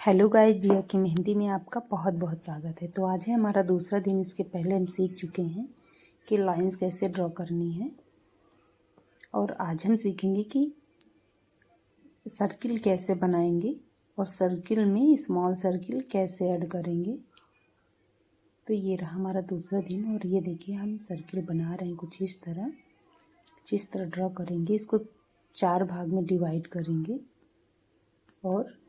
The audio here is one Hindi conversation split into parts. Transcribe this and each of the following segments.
हेलो गाइस, जिया की मेहंदी में आपका बहुत बहुत स्वागत है। तो आज है हमारा दूसरा दिन। इसके पहले हम सीख चुके हैं कि लाइंस कैसे ड्रॉ करनी है, और आज हम सीखेंगे कि सर्किल कैसे बनाएंगे और सर्किल में स्मॉल सर्किल कैसे ऐड करेंगे। तो ये रहा हमारा दूसरा दिन, और ये देखिए हम सर्किल बना रहे हैं कुछ इस तरह। जिस तरह ड्रॉ करेंगे, इसको 4 भाग में डिवाइड करेंगे और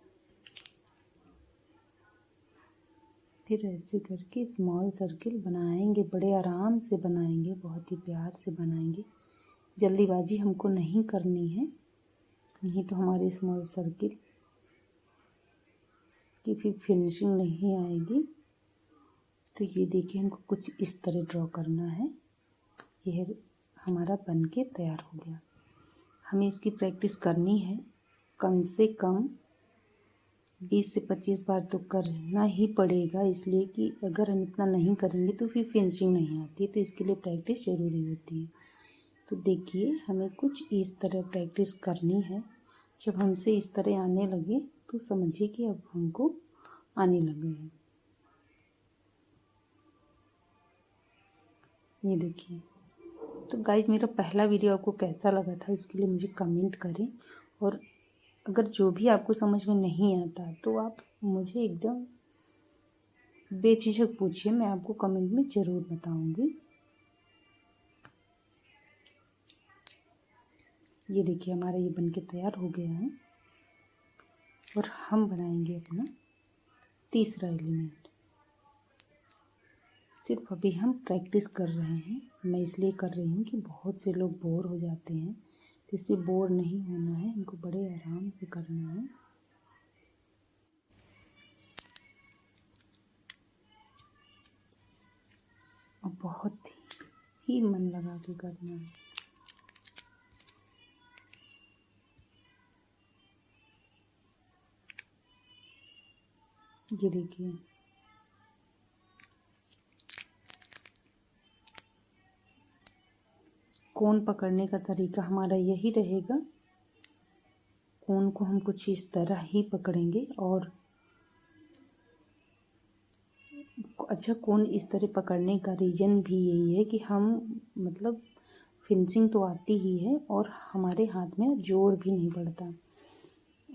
फिर ऐसे करके स्मॉल सर्किल बनाएंगे। बड़े आराम से बनाएंगे, बहुत ही प्यार से बनाएंगे। जल्दीबाजी हमको नहीं करनी है, नहीं तो हमारी स्मॉल सर्किल की फिर फिनिशिंग नहीं आएगी। तो ये देखिए हमको कुछ इस तरह ड्रॉ करना है। यह हमारा बन के तैयार हो गया। हमें इसकी प्रैक्टिस करनी है, कम से कम 20 से 25 बार तो करना ही पड़ेगा, इसलिए कि अगर हम इतना नहीं करेंगे तो फिर फिनिशिंग नहीं आती। तो इसके लिए प्रैक्टिस ज़रूरी होती है। तो देखिए हमें कुछ इस तरह प्रैक्टिस करनी है। जब हमसे इस तरह आने लगे तो समझिए कि अब हमको आने लगे हैं। ये देखिए। तो गाइज, मेरा पहला वीडियो आपको कैसा लगा था इसके लिए मुझे कमेंट करें, और अगर जो भी आपको समझ में नहीं आता तो आप मुझे एकदम बेझिझक पूछिए, मैं आपको कमेंट में ज़रूर बताऊंगी। ये देखिए हमारा ये बनके तैयार हो गया है, और हम बनाएंगे अपना तीसरा एलिमेंट। सिर्फ अभी हम प्रैक्टिस कर रहे हैं। मैं इसलिए कर रही हूँ कि बहुत से लोग बोर हो जाते हैं, तो इसलिए बोर नहीं होना है, इनको बड़े आराम से करना है। और बहुत ही मन लगा के करना है। ये देखिए कोन पकड़ने का तरीका हमारा यही रहेगा। कोन को हम कुछ इस तरह ही पकड़ेंगे, और अच्छा, कोन इस तरह पकड़ने का रीज़न भी यही है कि हम मतलब फिनिशिंग तो आती ही है और हमारे हाथ में जोर भी नहीं पड़ता।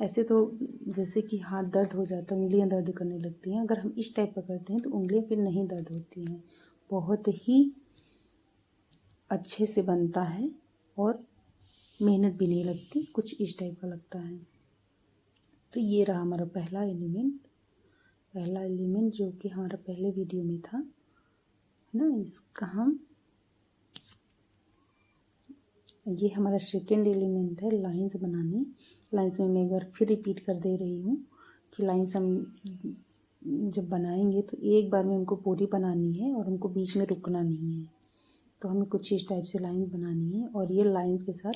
ऐसे तो जैसे कि हाथ दर्द हो जाता है, उंगलियां दर्द करने लगती हैं। अगर हम इस टाइप पकड़ते हैं तो उंगलियां फिर नहीं दर्द होती हैं। बहुत ही अच्छे से बनता है और मेहनत भी नहीं लगती, कुछ इस टाइप का लगता है। तो ये रहा हमारा पहला एलिमेंट जो कि हमारा पहले वीडियो में था, है ना। इसका हम ये हमारा सेकेंड एलिमेंट है, लाइंस बनानी। लाइंस में मैं एक बार फिर रिपीट कर दे रही हूँ कि लाइंस हम जब बनाएंगे तो एक बार में हमको पूरी बनानी है और हमको बीच में रुकना नहीं है। तो हमें कुछ इस टाइप से लाइन बनानी है, और ये लाइंस के साथ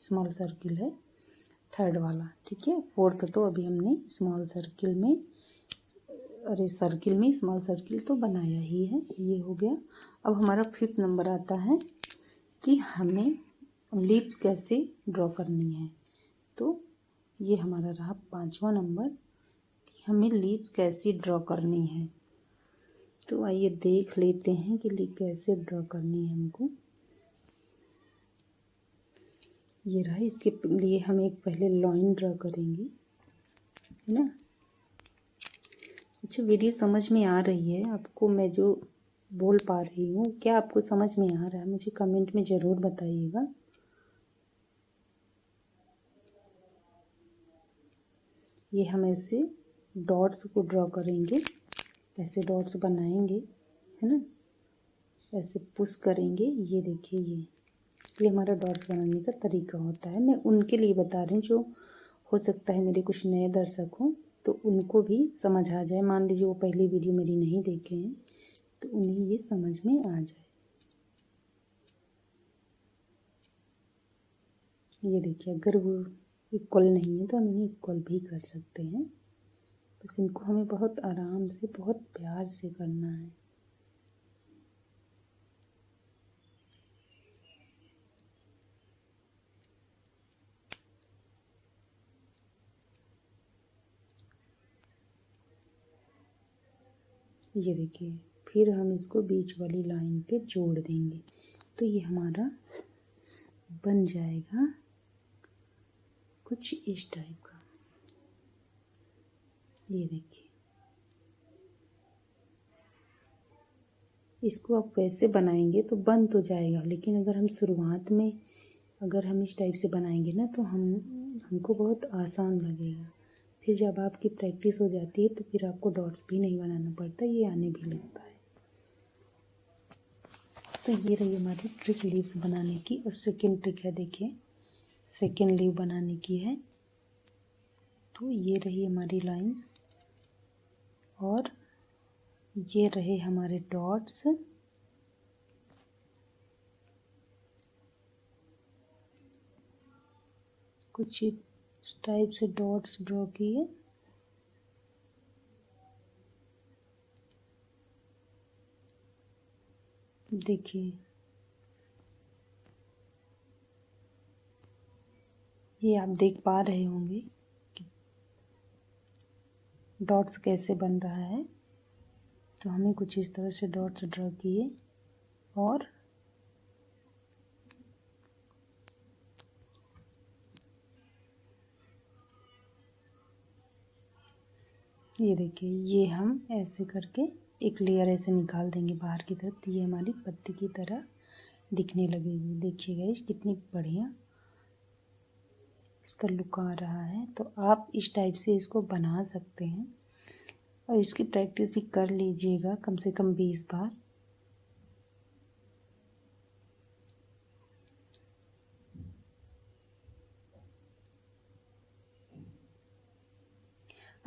स्मॉल सर्किल है, थर्ड वाला, ठीक है। फोर्थ तो अभी हमने स्मॉल सर्किल में स्मॉल सर्किल तो बनाया ही है, ये हो गया। अब हमारा 5th नंबर आता है कि हमें लीव्स कैसे ड्रॉ करनी है। तो ये हमारा रहा 5वां नंबर कि हमें लीव्स कैसी ड्रॉ करनी है। तो आइए देख लेते हैं कि लीव कैसे ड्रॉ करनी है हमको। ये रहा, इसके लिए हम एक पहले लाइन ड्रॉ करेंगे, है ना। अच्छा, वीडियो समझ में आ रही है आपको? मैं जो बोल पा रही हूँ क्या आपको समझ में आ रहा है? मुझे कमेंट में ज़रूर बताइएगा। ये हम ऐसे डॉट्स को ड्रॉ करेंगे, ऐसे डॉट्स बनाएंगे, है ना। ऐसे पुश करेंगे। ये देखिए ये हमारा डॉट्स बनाने का तरीका होता है। मैं उनके लिए बता रही हूँ जो हो सकता है मेरे कुछ नए दर्शक हों, तो उनको भी समझ आ जाए। मान लीजिए वो पहली वीडियो मेरी नहीं देखे हैं, तो उन्हें ये समझ में आ जाए। ये देखिए, अगर वो इक्वल नहीं है तो हम इन्हें इक्वल भी कर सकते हैं। बस इनको हमें बहुत आराम से, बहुत प्यार से करना है। ये देखिए, फिर हम इसको बीच वाली लाइन पे जोड़ देंगे तो ये हमारा बन जाएगा कुछ इस टाइप का। ये देखिए, इसको आप वैसे बनाएंगे तो बन तो जाएगा, लेकिन अगर हम शुरुआत में अगर हम इस टाइप से बनाएंगे ना तो हमको बहुत आसान लगेगा। फिर जब आपकी प्रैक्टिस हो जाती है तो फिर आपको डॉट्स भी नहीं बनाना पड़ता, ये आने भी लगता है। तो ये रही हमारी ट्रिक लीव्स बनाने की। और सेकेंड ट्रिक है, देखिए सेकेंड लीव बनाने की है। तो ये रही हमारी लाइंस और ये रहे हमारे डॉट्स। कुछ इस टाइप से डॉट्स ड्रॉ किए। देखिए ये आप देख पा रहे होंगे कि डॉट्स कैसे बन रहा है। तो हमें कुछ इस तरह से डॉट्स ड्रॉ किए और ये देखिए, ये हम ऐसे करके एक लेयर ऐसे निकाल देंगे बाहर की तरफ, तो ये हमारी पत्ती की तरह दिखने लगेगी। देखिए गाइस कितनी बढ़िया इसका लुक आ रहा है। तो आप इस टाइप से इसको बना सकते हैं और इसकी प्रैक्टिस भी कर लीजिएगा कम से कम 20 बार।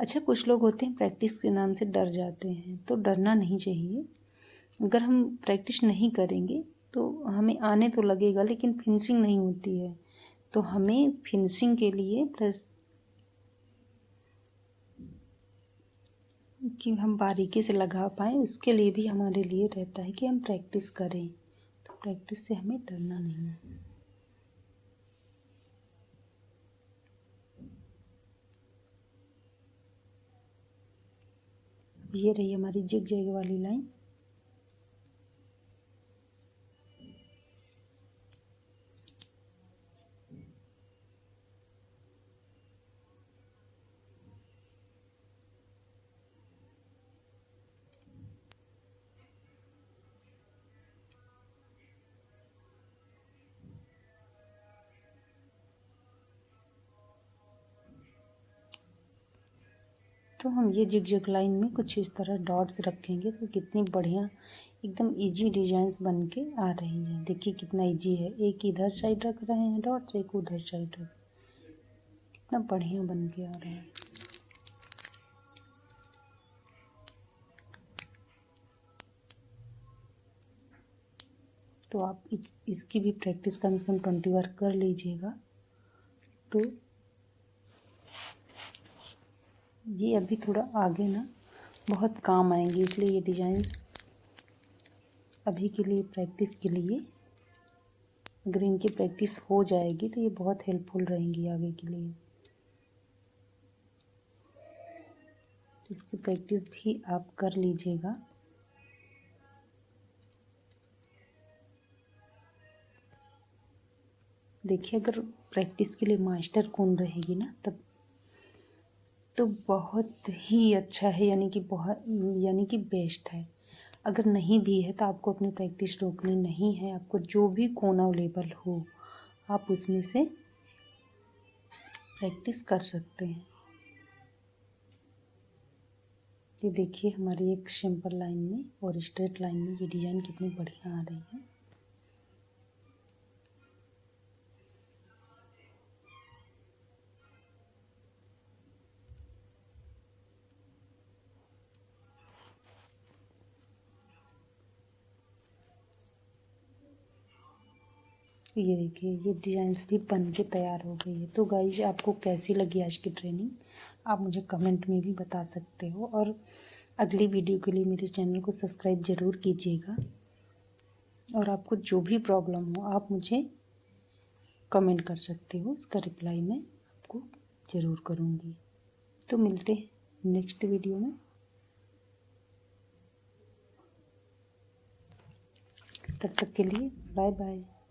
अच्छा, कुछ लोग होते हैं प्रैक्टिस के नाम से डर जाते हैं, तो डरना नहीं चाहिए। अगर हम प्रैक्टिस नहीं करेंगे तो हमें आने तो लगेगा लेकिन फिनिशिंग नहीं होती है। तो हमें फिनिशिंग के लिए प्लस कि हम बारीकी से लगा पाएँ उसके लिए भी हमारे लिए रहता है कि हम प्रैक्टिस करें। तो प्रैक्टिस से हमें डरना नहीं है। ये रही हमारी जिग जैग वाली लाइन। तो हम ये जिग जैग लाइन में कुछ इस तरह डॉट्स रखेंगे तो कितनी बढ़िया एकदम इजी डिजाइन्स बन के आ रही है। देखिए कितना इजी है, एक इधर साइड रख रहे हैं डॉट्स, एक उधर साइड रख, कितना बढ़िया बन के आ रहा है। तो आप इसकी भी प्रैक्टिस कम से कम 20 बार कर लीजिएगा। तो ये अभी थोड़ा आगे ना बहुत काम आएंगे, इसलिए ये डिज़ाइन अभी के लिए प्रैक्टिस के लिए, अगर इनकी प्रैक्टिस हो जाएगी तो ये बहुत हेल्पफुल रहेंगी आगे के लिए। इसकी प्रैक्टिस भी आप कर लीजिएगा। देखिए अगर प्रैक्टिस के लिए मास्टर कौन रहेगी ना तब तो बहुत ही अच्छा है, यानी कि बेस्ट है। अगर नहीं भी है तो आपको अपनी प्रैक्टिस रोकनी नहीं है। आपको जो भी कोना अवेलेबल हो आप उसमें से प्रैक्टिस कर सकते हैं। ये देखिए हमारी एक सिंपल लाइन में और स्ट्रेट लाइन में ये डिज़ाइन कितनी बढ़िया आ रही है। ये देखिए ये डिज़ाइंस भी बन के तैयार हो गई है। तो गाइस आपको कैसी लगी आज की ट्रेनिंग आप मुझे कमेंट में भी बता सकते हो, और अगली वीडियो के लिए मेरे चैनल को सब्सक्राइब ज़रूर कीजिएगा। और आपको जो भी प्रॉब्लम हो आप मुझे कमेंट कर सकते हो, उसका रिप्लाई मैं आपको ज़रूर करूँगी। तो मिलते हैं नेक्स्ट वीडियो में। तब तक के लिए बाय बाय।